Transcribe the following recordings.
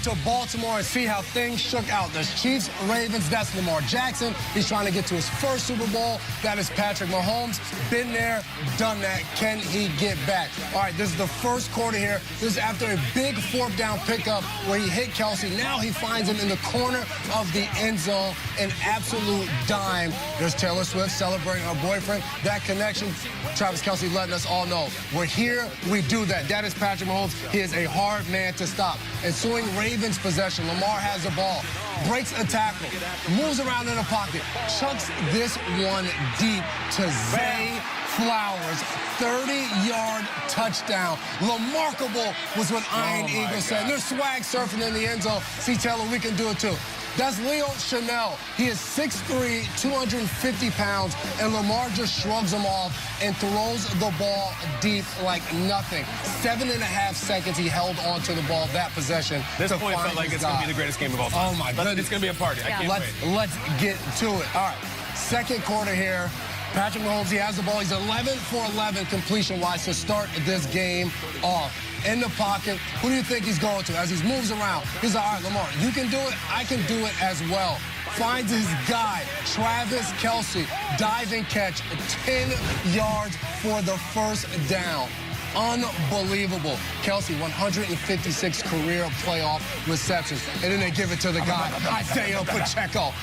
to Baltimore and see how things shook out. There's Chiefs, Ravens, that's Lamar Jackson. He's trying to get to his first Super Bowl. That is Patrick Mahomes. Been there, done that. Can he get back? All right, this is the first quarter here. This is after a big fourth down pickup where he hit Kelce. Now he finds him in the corner of the end zone, an absolute dime. There's Taylor Swift celebrating her boyfriend. That connection, Travis Kelce letting us all know, we're here, we do that. That is Patrick Mahomes. He is a hard man to stop. Ensuing Ravens possession, Lamar has the ball, breaks a tackle, moves around in the pocket, chucks this one deep to Zay Flowers, 30-yard touchdown. Remarkable was what Iron Eagle said. There's swag surfing in the end zone. See, Taylor, we can do it too. That's Leo Chanel. He is 6'3", 250 pounds, and Lamar just shrugs him off and throws the ball deep like nothing. 7.5 seconds he held on to the ball that possession. This point felt like it's going to be the greatest game of all time. Oh, my goodness. It's going to be a party. I can't wait. Let's get to it. All right, second quarter here. Patrick Mahomes, he has the ball. He's 11 for 11 completion-wise to start this game off. In the pocket, who do you think he's going to? As he moves around, he's like, all right, Lamar, you can do it, I can do it as well. Finds his guy, Travis Kelce, diving catch, 10 yards for the first down. Unbelievable. Kelce, 156 career playoff receptions. And then they give it to the guy, Isaiah Pacheco.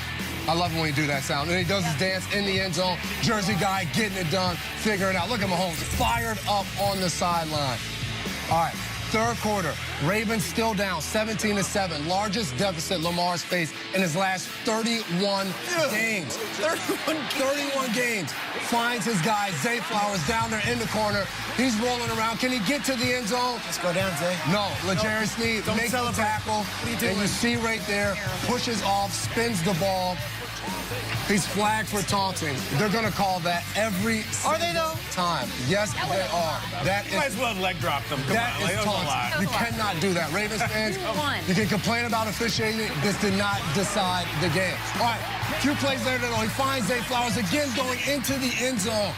I love it when you do that sound. And he does his dance in the end zone. Jersey guy getting it done, figuring it out. Look at Mahomes, fired up on the sideline. All right, third quarter. Ravens still down, 17-7. Largest deficit Lamar's faced in his last 31 games. 31 games. Finds his guy, Zay Flowers, down there in the corner. He's rolling around. Can he get to the end zone? Let's go down, Zay. No. L'Jarius Sneed makes the tackle. And you see right there, pushes off, spins the ball. He's flagged for taunting. They're going to call that every time. Yes, they are. That is, you might as well leg drop them. Come that on, is taunting. You cannot do that. Ravens fans, you can complain about officiating. This did not decide the game. All right, a few plays later, though, he finds Zay Flowers again going into the end zone.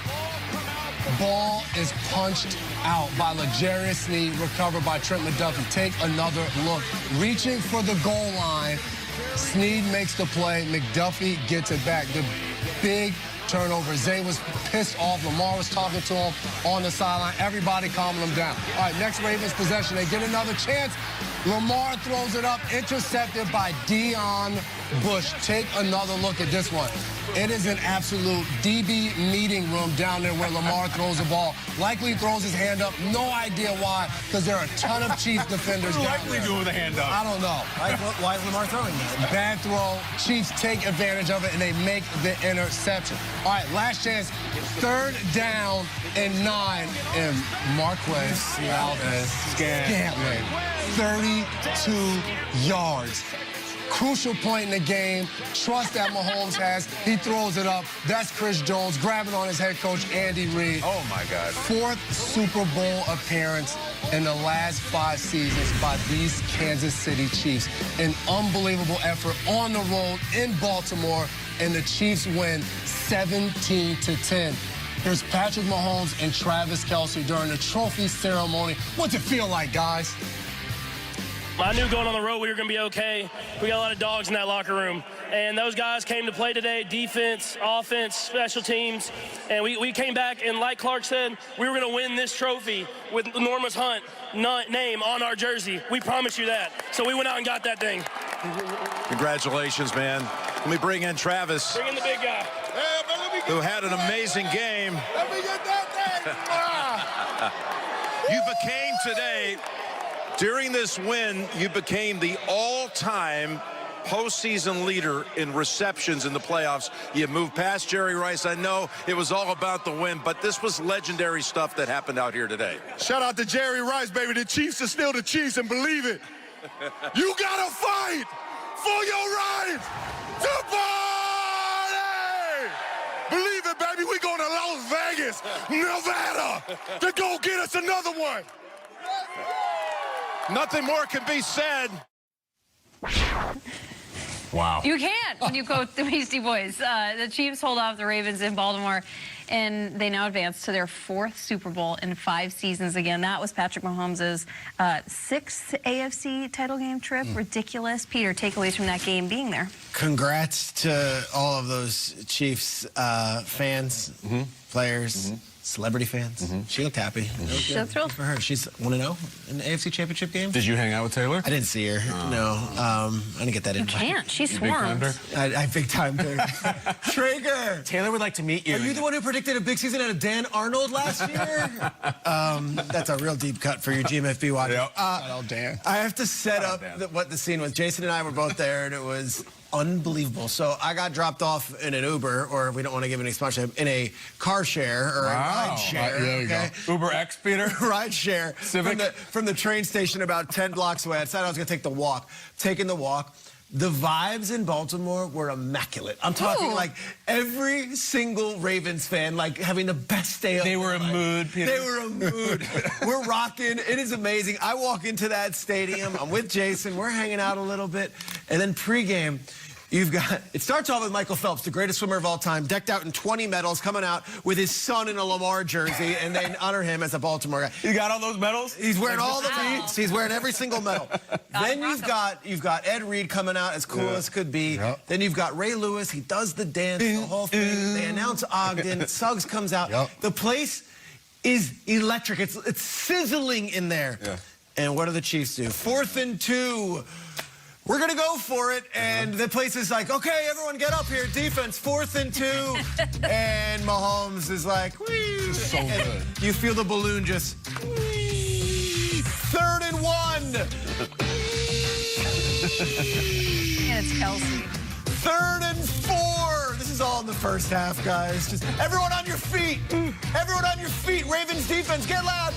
Ball is punched out by L'Jarius Sneed, recovered by Trent McDuffie. Take another look. Reaching for the goal line. Sneed makes the play. McDuffie gets it back. The big turnover. Zay was pissed off. Lamar was talking to him on the sideline. Everybody calming him down. All right, next Ravens possession. They get another chance. Lamar throws it up, intercepted by Deion Bush. Take another look at this one. It is an absolute DB meeting room down there where Lamar throws the ball. Likely throws his hand up. No idea why, because there are a ton of Chiefs defenders down likely there. do with a hand up? I don't know. Why is Lamar throwing that? Bad throw. Chiefs take advantage of it, and they make the interception. All right, last chance. Third down and 9. And Marquez Scantling, 32 yards. Crucial point in the game. Trust that Mahomes has. He throws it up. That's Chris Jones grabbing on his head coach, Andy Reid. Oh, my God. 4th Super Bowl appearance in the last 5 seasons by these Kansas City Chiefs. An unbelievable effort on the road in Baltimore, and the Chiefs win 17-10. Here's Patrick Mahomes and Travis Kelce during the trophy ceremony. What's it feel like, guys? I knew going on the road we were going to be okay. We got a lot of dogs in that locker room. And those guys came to play today, defense, offense, special teams. And we came back, and like Clark said, we were going to win this trophy with Normus Hunt name on our jersey. We promise you that. So we went out and got that thing. Congratulations, man. Let me bring in Travis. Bring in the big guy. Who had an amazing game. Let me get that thing. You became today, during this win, you became the all-time postseason leader in receptions in the playoffs. You moved past Jerry Rice. I know it was all about the win, but this was legendary stuff that happened out here today. Shout out to Jerry Rice, baby. The Chiefs are still the Chiefs, and believe it. You gotta fight for your right to party! Believe it, baby. We're going to Las Vegas, Nevada, to go get us another one. Nothing more can be said. Wow. You can't when you go the Beastie Boys. The Chiefs hold off the Ravens in Baltimore, and they now advance to their 4th Super Bowl in 5 seasons. Again, that was Patrick Mahomes' 6th AFC title game trip. Ridiculous. Peter, takeaways from that game being there. Congrats to all of those Chiefs fans, players, celebrity fans. She looked happy. So thrilled For her. She's 1-0 in the AFC Championship game. Did you hang out with Taylor? I didn't see her. No. I didn't get that You invite. can't. She Big time swarms. her? I big time her. Traeger. Taylor would like to meet you. Are you the one who predicted a big season out of Dan Arnold last year? That's a real deep cut for your GMFB watch. Oh, Dan. I have to set Shout out up Dan. what the scene was. Jason and I were both there, and it was unbelievable. So I got dropped off in an Uber, or we don't want to give any sponsorship, in a car share or a ride share. There you go. Uber X, Peter? Ride share Civic? from the train station about 10 blocks away. I decided I was going to take the walk. Taking the walk. The vibes in Baltimore were immaculate. I'm talking Ooh. like every single Ravens fan, like having the best day of They were their in life. mood, Peter. They were in mood. We're rocking. It is amazing. I walk into that stadium. I'm with Jason. We're hanging out a little bit. And then pregame, you've got, it starts off with Michael Phelps, the greatest swimmer of all time, decked out in 20 medals, coming out with his son in a Lamar jersey, and they honor him as a Baltimore guy. You got all those medals? He's wearing all the Wow. beats. He's wearing every single medal. Then you've got Ed Reed coming out as cool as could be. Yep. Then you've got Ray Lewis. He does the dance, the whole thing. They announce Ogden. Suggs comes out. Yep. The place is electric. It's sizzling in there. Yeah. And what do the Chiefs do? 4th and 2. We're going to go for it. And the place is like, okay, everyone get up here. Defense, 4th and 2. And Mahomes is like, whee. So And good. you feel the balloon just, whee. 3rd and 1. And it's Kelsey. 3rd and 4. This is all in the first half, guys. Just everyone on your feet. Everyone on your feet. Ravens defense, get loud.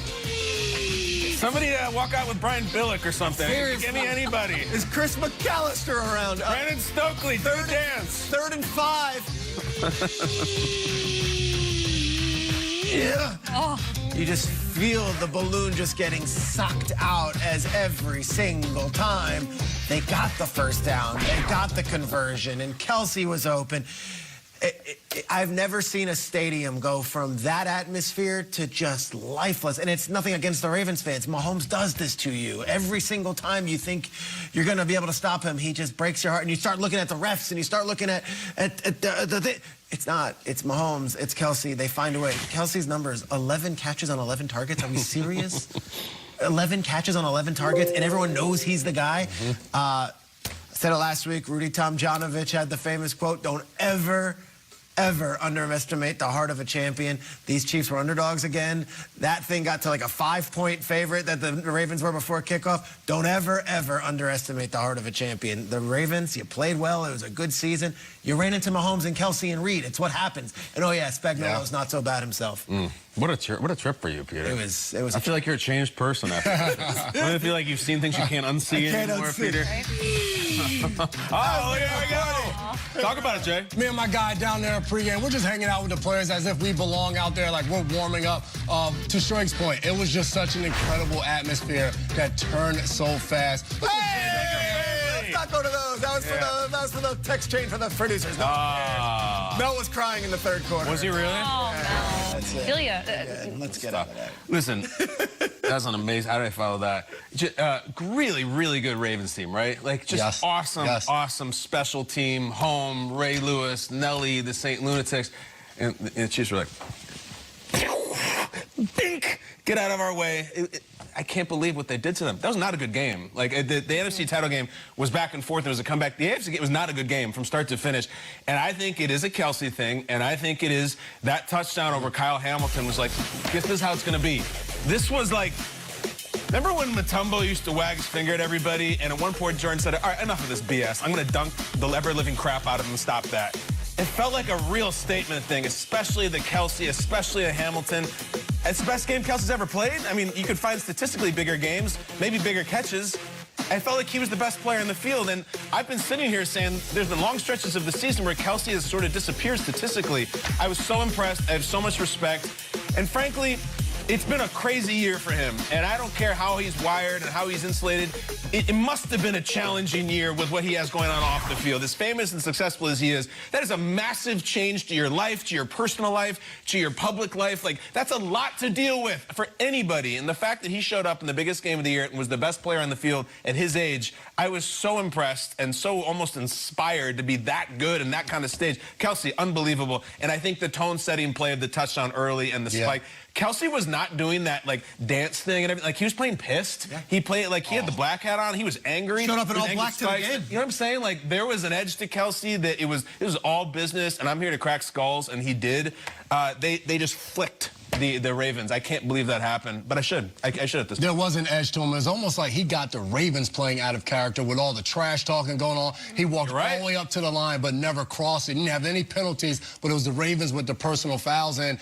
Somebody walk out with Brian Billick or something. Seriously. Give me anybody. Is Chris McAllister around? Brandon Stokely, third dance. 3rd and 5. Yeah. Oh, You just feel the balloon just getting sucked out as every single time they got the first down, they got the conversion, and Kelsey was open. I've never seen a stadium go from that atmosphere to just lifeless. And it's nothing against the Ravens fans. Mahomes does this to you. Every single time you think you're going to be able to stop him, he just breaks your heart. And you start looking at the refs, and you start looking at the it's not. It's Mahomes. It's Kelsey. They find a way. Kelsey's number is 11 catches on 11 targets. Are we serious? 11 catches on 11 targets, and everyone knows he's the guy. I said it last week. Rudy Tomjanovich had the famous quote, "Don't ever underestimate the heart of a champion." These Chiefs were underdogs again. That thing got to like a 5-point favorite that the Ravens were before kickoff. Don't ever underestimate the heart of a champion. The Ravens, you played well. It was a good season. You ran into Mahomes and Kelsey and Reed. It's what happens. And oh yeah, Spagnuolo's not so bad himself. What a trip for you, Peter. It was. I feel like you're a changed person after that. Don't you feel like you've seen things you can't unsee can't anymore, unsee. Peter? right? Oh, there we go. Talk about it, Jay. Me and my guy down there pregame, we're just hanging out with the players as if we belong out there, like we're warming up. To Shoaib's point, it was just such an incredible atmosphere that turned so fast. Let's not go to those. That was for the text chain for the producers. Mel was crying in the 3rd quarter. Was he really? Oh, no. Feel ya. Let's get out of that. Listen, that's an amazing. How did I follow that? Really, really good Ravens team, right? Like just Yes. awesome, Yes. awesome special team. Home, Ray Lewis, Nelly, the St. Lunatics, and the Chiefs were like, "Bink, get out of our way." I can't believe what they did to them. That was not a good game. Like the NFC title game was back and forth. It was a comeback. The AFC game was not a good game from start to finish. And I think it is a Kelsey thing. And I think it is that touchdown over Kyle Hamilton was like, guess this is how it's going to be. This was like, remember when Mutombo used to wag his finger at everybody? And at one point, Jordan said, all right, enough of this BS. I'm going to dunk the ever-living crap out of him and stop that. It felt like a real statement thing, especially the Kelsey, especially the Hamilton. It's the best game Kelsey's ever played. I mean, you could find statistically bigger games, maybe bigger catches. I felt like he was the best player in the field, and I've been sitting here saying there's been long stretches of the season where Kelsey has sort of disappeared statistically. I was so impressed. I have so much respect. And frankly, It's been a crazy year for him, and I don't care how he's wired and how he's insulated. It must have been a challenging year with what he has going on off the field. As famous and successful as he is, that is a massive change to your life, to your personal life, to your public life. Like, that's a lot to deal with for anybody. And the fact that he showed up in the biggest game of the year and was the best player on the field at his age, I was so impressed and so almost inspired to be that good in that kind of stage. Kelce, unbelievable. And I think the tone-setting play of the touchdown early and the spike. Kelce was not doing that, like, dance thing and everything. Like, he was playing pissed. Yeah. He played, like, he had the black hat on. He was angry. Showed up in all black to the game. You know what I'm saying? Like, there was an edge to Kelce that it was all business, and I'm here to crack skulls, and he did. They just flicked the Ravens. I can't believe that happened, but I should. I should at this point. There was an edge to him. It was almost like he got the Ravens playing out of character with all the trash talking going on. He walked all the way up to the line, but never crossed it. He didn't have any penalties, but it was the Ravens with the personal fouls. And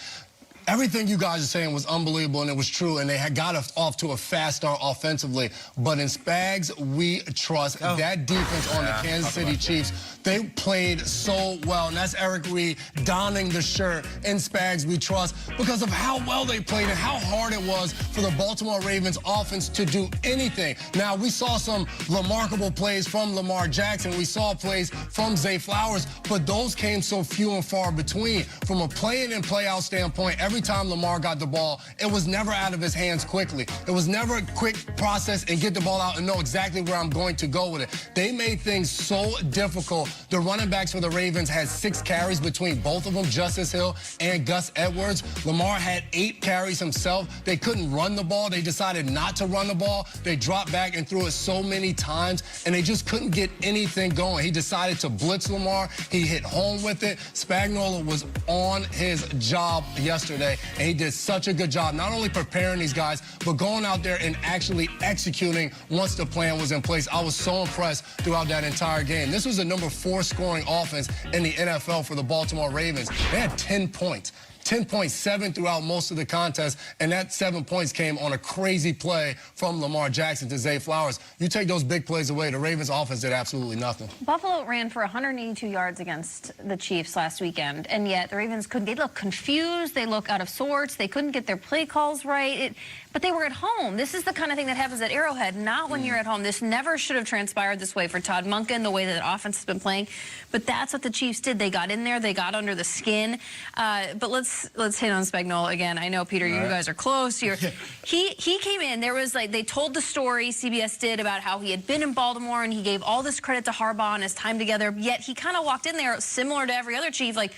everything you guys are saying was unbelievable, and it was true, and they had got off to a fast start offensively. But in Spags, we trust that defense on the Kansas City Chiefs. They played so well, and that's Eric Reid donning the shirt. In Spags, we trust because of how well they played and how hard it was for the Baltimore Ravens offense to do anything. Now, we saw some remarkable plays from Lamar Jackson. We saw plays from Zay Flowers, but those came so few and far between. From a play-in and play-out standpoint, every time Lamar got the ball, it was never out of his hands quickly. It was never a quick process and get the ball out and know exactly where I'm going to go with it. They made things so difficult. The running backs for the Ravens had 6 carries between both of them, Justice Hill and Gus Edwards. Lamar had 8 carries himself. They couldn't run the ball. They decided not to run the ball. They dropped back and threw it so many times, and they just couldn't get anything going. He decided to blitz Lamar. He hit home with it. Spagnuolo was on his job yesterday, and he did such a good job, not only preparing these guys, but going out there and actually executing once the plan was in place. I was so impressed throughout that entire game. This was the number 4 scoring offense in the NFL for the Baltimore Ravens. They had 10 points. 10.7 throughout most of the contest, and that 7 points came on a crazy play from Lamar Jackson to Zay Flowers. You take those big plays away, the Ravens offense did absolutely nothing. Buffalo ran for 182 yards against the Chiefs last weekend, and yet the Ravens they look confused, they look out of sorts, they couldn't get their play calls right, but they were at home. This is the kind of thing that happens at Arrowhead, not when you're at home. This never should have transpired this way for Todd Monken, the way that the offense has been playing, but that's what the Chiefs did. They got in there, they got under the skin, but let's hit on Spagnuolo again. I know, Peter, you guys are close. He came in. There was they told the story, CBS did, about how he had been in Baltimore and he gave all this credit to Harbaugh and his time together. Yet he kind of walked in there similar to every other Chief, like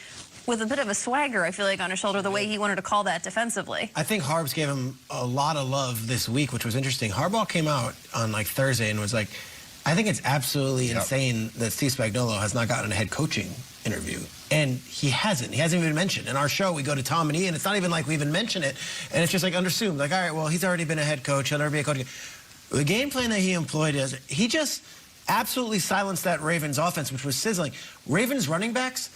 with a bit of a swagger, I feel like, on his shoulder, the way he wanted to call that defensively. I think Harbs gave him a lot of love this week, which was interesting. Harbaugh came out on Thursday and was like, I think it's absolutely insane that Steve Spagnuolo has not gotten a head coaching interview. And he hasn't. He hasn't even mentioned. In our show, we go to Tom and Ian. It's not even like we even mention it. And it's just like underassumed. Like, all right, well, he's already been a head coach. He'll never be a coach again. The game plan that he employed is he just absolutely silenced that Ravens offense, which was sizzling. Ravens running backs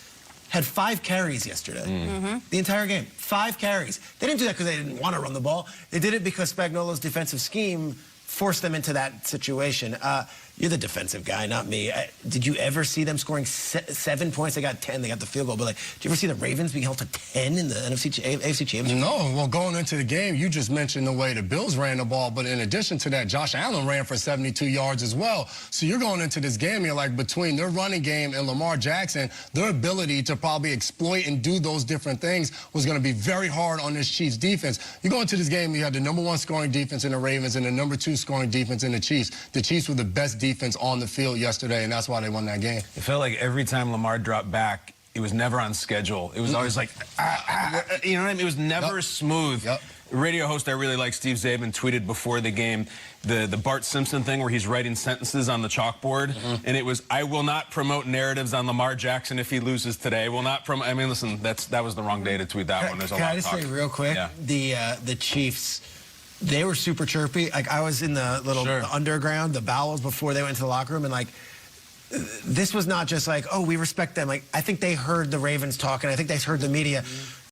had 5 carries yesterday. The entire game. 5 carries. They didn't do that because they didn't want to run the ball. They did it because Spagnuolo's defensive scheme forced them into that situation. You're the defensive guy, not me. Did you ever see them scoring 7 points? They got 10. They got the field goal. But, did you ever see the Ravens being held to 10 in the AFC Championship? No. Well, going into the game, you just mentioned the way the Bills ran the ball. But in addition to that, Josh Allen ran for 72 yards as well. So you're going into this game, you're like, between their running game and Lamar Jackson, their ability to probably exploit and do those different things was going to be very hard on this Chiefs defense. You go into this game, you had the number 1 scoring defense in the Ravens and the number 2 scoring defense in the Chiefs. The Chiefs were the best defense on the field yesterday, and that's why they won that game. It felt like every time Lamar dropped back, it was never on schedule. It was always like, you know what I mean? It was never smooth. Radio host I really like, Steve Zabin, tweeted before the game the Bart Simpson thing where he's writing sentences on the chalkboard, and it was, I will not promote narratives on Lamar Jackson if he loses today. Will not promote. I mean, listen, that was the wrong day to tweet that one. There's a lot Can I just say real quick, the Chiefs, they were super chirpy. Like, I was in the little underground, the bowels, before they went into the locker room, and this was not just like, oh, we respect them. Like, I think they heard the Ravens talking. I think they heard the media.